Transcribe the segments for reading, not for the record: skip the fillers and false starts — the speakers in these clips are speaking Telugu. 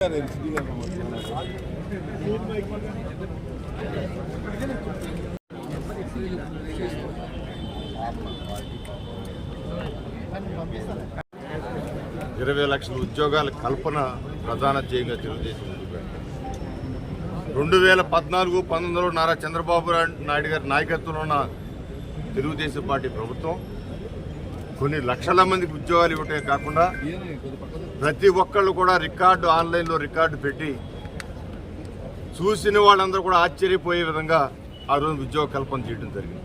20 లక్షల ఉద్యోగాల కల్పన ప్రధాన ధ్యేయంగా తెలుగుదేశం 2014-19లో నారా చంద్రబాబు నాయుడు గారి నాయకత్వంలో ఉన్న తెలుగుదేశం పార్టీ ప్రభుత్వం కొన్ని లక్షల మందికి ఉద్యోగాలు ఇవ్వటమే కాకుండా ప్రతి ఒక్కళ్ళు కూడా ఆన్లైన్లో రికార్డు పెట్టి చూసిన వాళ్ళందరూ కూడా ఆశ్చర్యపోయే విధంగా ఆ రోజు ఉద్యోగ కల్పన చేయడం జరిగింది.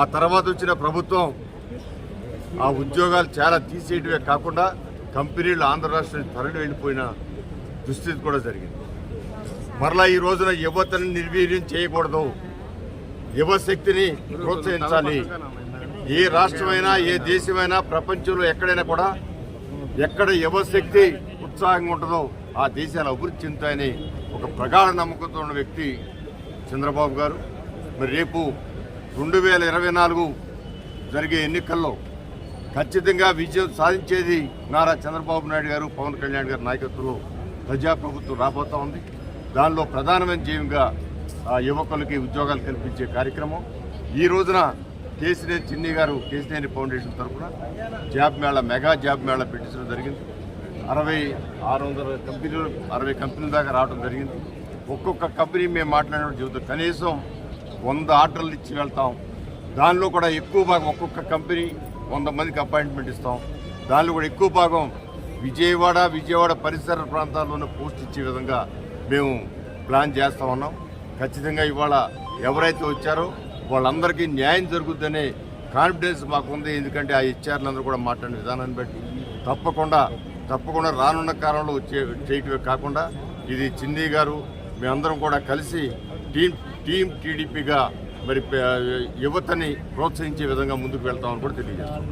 ఆ తర్వాత వచ్చిన ప్రభుత్వం ఆ ఉద్యోగాలు చాలా తీసేయడమే కాకుండా కంపెనీలు ఆంధ్ర రాష్ట్రం తరలి వెళ్ళిపోయిన దుస్థితి కూడా జరిగింది. మరలా ఈ రోజున యువతని నిర్వీర్యం చేయకూడదు, యువశక్తిని ప్రోత్సహించాలి. ఏ రాష్ట్రమైనా ఏ దేశమైనా ప్రపంచంలో ఎక్కడైనా కూడా ఎక్కడ యువశక్తి ఉత్సాహంగా ఉంటుందో ఆ దేశాలు అభివృద్ధి చెందుతాయని ఒక ప్రగాఢ నమ్మకంతో ఉన్న వ్యక్తి చంద్రబాబు గారు. మరి రేపు 2024 జరిగే ఎన్నికల్లో ఖచ్చితంగా విజయం సాధించేది నారా చంద్రబాబు నాయుడు గారు, పవన్ కళ్యాణ్ గారి నాయకత్వంలో ప్రజాప్రభుత్వం రాబోతూ ఉంది. దానిలో ప్రధానమైన ధ్యేయంగా యువకులకి ఉద్యోగాలు కల్పించే కార్యక్రమం. ఈ రోజున కేసినేని చిన్ని గారు కేసినేని ఫౌండేషన్ తరఫున job mela, mega job mela పెట్టించడం జరిగింది. 60 కంపెనీల దాకా రావడం జరిగింది. ఒక్కొక్క కంపెనీ మేము మాట్లాడిన చెబుతాం కనీసం 100 ఆర్డర్లు ఇచ్చి వెళ్తాం. దానిలో కూడా ఎక్కువ భాగం ఒక్కొక్క కంపెనీ 100 మందికి అపాయింట్మెంట్ ఇస్తాం. దానిలో కూడా ఎక్కువ భాగం విజయవాడ పరిసర ప్రాంతాల్లోనే పోస్ట్ ఇచ్చే విధంగా మేము ప్లాన్ చేస్తూ ఉన్నాం. ఖచ్చితంగా ఇవాళ ఎవరైతే వచ్చారో వాళ్ళందరికీ న్యాయం జరుగుతుందనే కాన్ఫిడెన్స్ మాకుంది. ఎందుకంటే ఆ హెచ్ఆర్లందరూ కూడా మాట్లాడిన విధానాన్ని బట్టి తప్పకుండా రానున్న కాలంలో చేయటమే కాకుండా ఇది చిన్ని గారు మేమందరం కూడా కలిసి టీం టీడీపీగా మరి యువతని ప్రోత్సహించే విధంగా ముందుకు వెళ్తామని కూడా తెలియజేస్తాం.